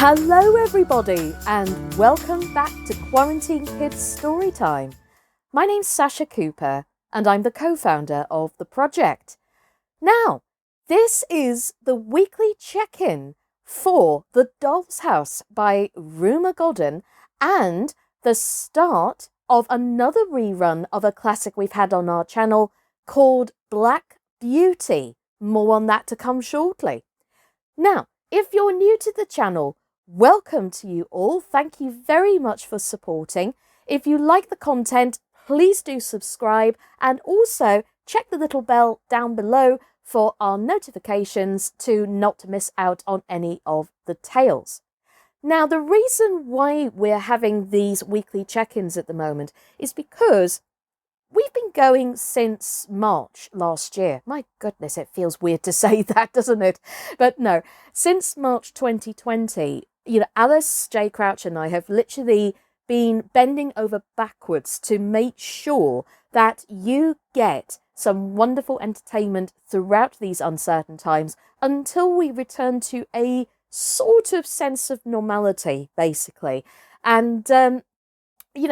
Hello everybody and welcome back to Quarantine Kids Storytime. My name's Sascha Cooper and I'm the co-founder of the project. Now, this is the weekly check-in for The Doll's House by Rumer Godden and the start of another rerun of a classic we've had on our channel called Black Beauty. More on that to come shortly. Now, if you're new to the channel, welcome to you all. Thank you very much for supporting. If you like the content, please do subscribe and also check the little bell down below for our notifications to not miss out on any of the tales. Now, the reason why we're having these weekly check-ins at the moment is because we've been going since March last year. My goodness, it feels weird to say that, doesn't it? But no, since March 2020, Alice J. Crouch and I have literally been bending over backwards to make sure that you get some wonderful entertainment throughout these uncertain times until we return to a sort of sense of normality, basically. And,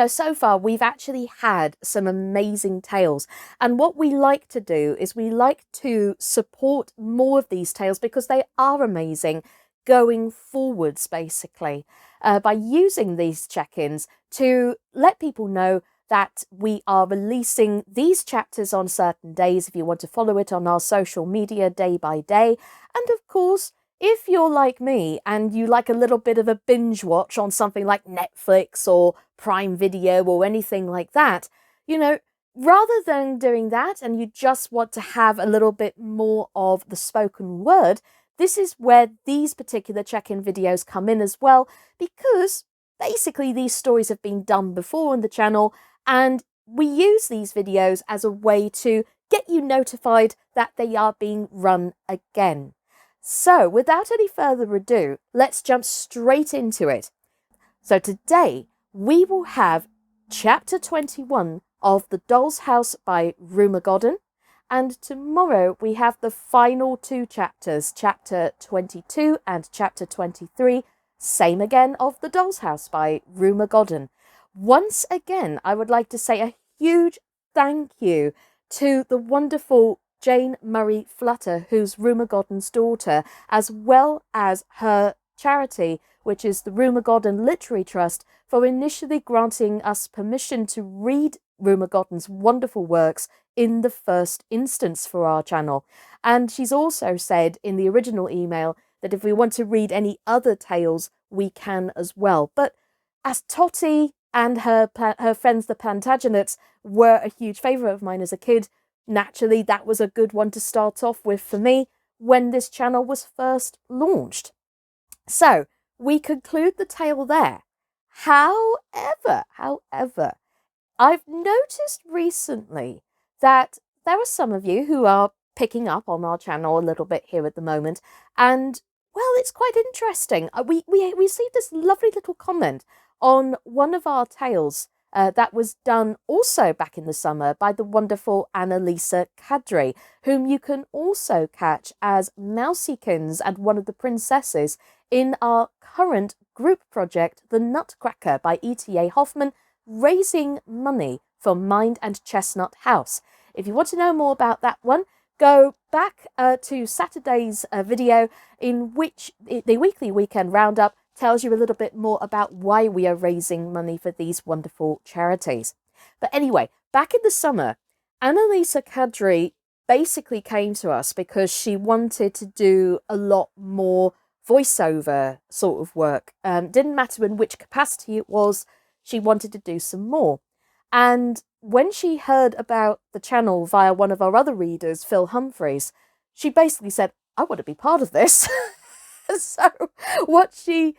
so far we've actually had some amazing tales. And what we like to do is we like to support more of these tales because they are amazing going forwards, basically, by using these check-ins to let people know that we are releasing these chapters on certain days if you want to follow it on our social media day by day. And of course, if you're like me and you like a little bit of a binge watch on something like Netflix or Prime Video or anything like that, rather than doing that and you just want to have a little bit more of the spoken word, this is where these particular check-in videos come in as well, because basically these stories have been done before on the channel and we use these videos as a way to get you notified that they are being run again. So without any further ado, let's jump straight into it. So today we will have chapter 21 of The Doll's House by Rumer Godden. And tomorrow we have the final two chapters, chapter 22 and chapter 23, same again of The Doll's House by Rumer Godden. Once again, I would like to say a huge thank you to the wonderful Jane Murray Flutter, who's Rumer Godden's daughter, as well as her charity, which is the Rumer Godden Literary Trust, for initially granting us permission to read Rumer Godden's wonderful works in the first instance for our channel. And she's also said in the original email that if we want to read any other tales, we can as well. But as Totty and her friends the Plantagenets were a huge favourite of mine as a kid, naturally that was a good one to start off with for me when this channel was first launched. So we conclude the tale there. However, I've noticed recently that there are some of you who are picking up on our channel a little bit here at the moment, and well, it's quite interesting. We received this lovely little comment on one of our tales that was done also back in the summer by the wonderful Anna-Lise Kadri, whom you can also catch as Mousiekins and one of the princesses in our current group project, The Nutcracker by ETA Hoffman, raising money for Mind and Chestnut House. If you want to know more about that one, go back to Saturday's video, in which the weekly weekend roundup tells you a little bit more about why we are raising money for these wonderful charities. But anyway, back in the summer, Anna-Lise Kadri basically came to us because she wanted to do a lot more voiceover sort of work. Didn't matter in which capacity it was, she wanted to do some more. And when she heard about the channel via one of our other readers, Phil Humphreys, she basically said, I want to be part of this. So what she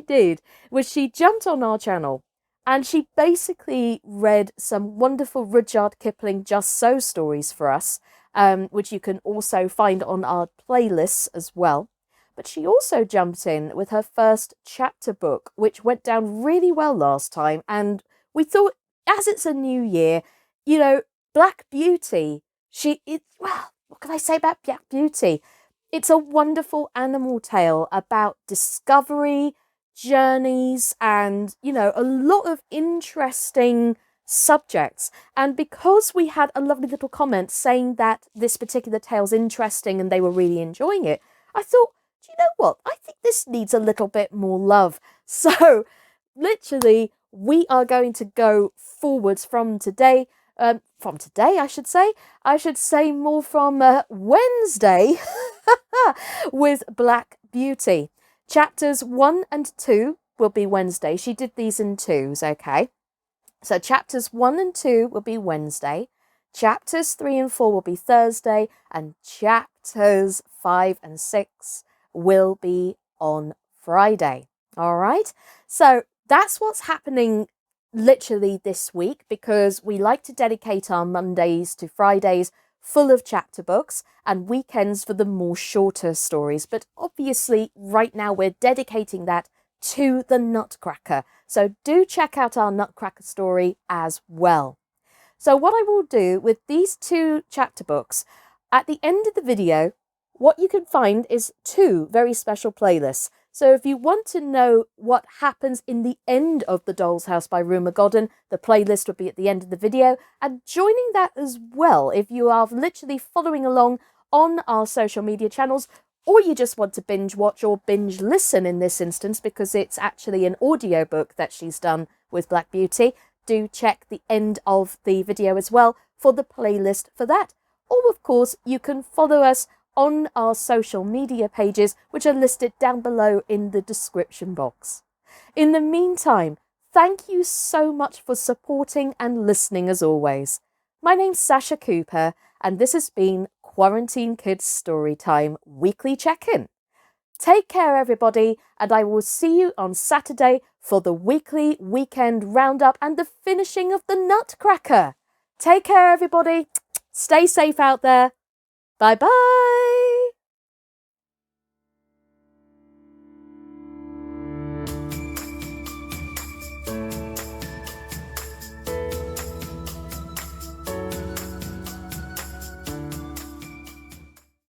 did was she jumped on our channel and she basically read some wonderful Rudyard Kipling Just So stories for us, which you can also find on our playlists as well. But she also jumped in with her first chapter book, which went down really well last time. And we thought, as it's a new year, Black Beauty, what can I say about Black Beauty? It's a wonderful animal tale about discovery, journeys and, a lot of interesting subjects. And because we had a lovely little comment saying that this particular tale's interesting and they were really enjoying it, I thought, do you know what? I think this needs a little bit more love. So literally, we are going to go forwards from today. I should say. I should say more from Wednesday with Black Beauty. Chapters 1 and 2 will be Wednesday. She did these in twos, okay? So chapters 1 and 2 will be Wednesday. Chapters 3 and 4 will be Thursday. And chapters 5 and 6 will be on Friday. All right? So that's what's happening literally this week, because we like to dedicate our Mondays to Fridays full of chapter books and weekends for the more shorter stories. But obviously right now we're dedicating that to the Nutcracker. So do check out our Nutcracker story as well. So what I will do with these 2 chapter books, at the end of the video, what you can find is 2 very special playlists. So if you want to know what happens in the end of The Doll's House by Rumer Godden, the playlist will be at the end of the video. And joining that as well, if you are literally following along on our social media channels, or you just want to binge watch or binge listen in this instance, because it's actually an audiobook that she's done with Black Beauty, do check the end of the video as well for the playlist for that. Or of course, you can follow us on our social media pages, which are listed down below in the description box. In the meantime, thank you so much for supporting and listening as always. My name's Sascha Cooper, and this has been Quarantine Kids Storytime Weekly Check-In. Take care, everybody, and I will see you on Saturday for the weekly weekend roundup and the finishing of the Nutcracker. Take care, everybody. Stay safe out there. Bye-bye.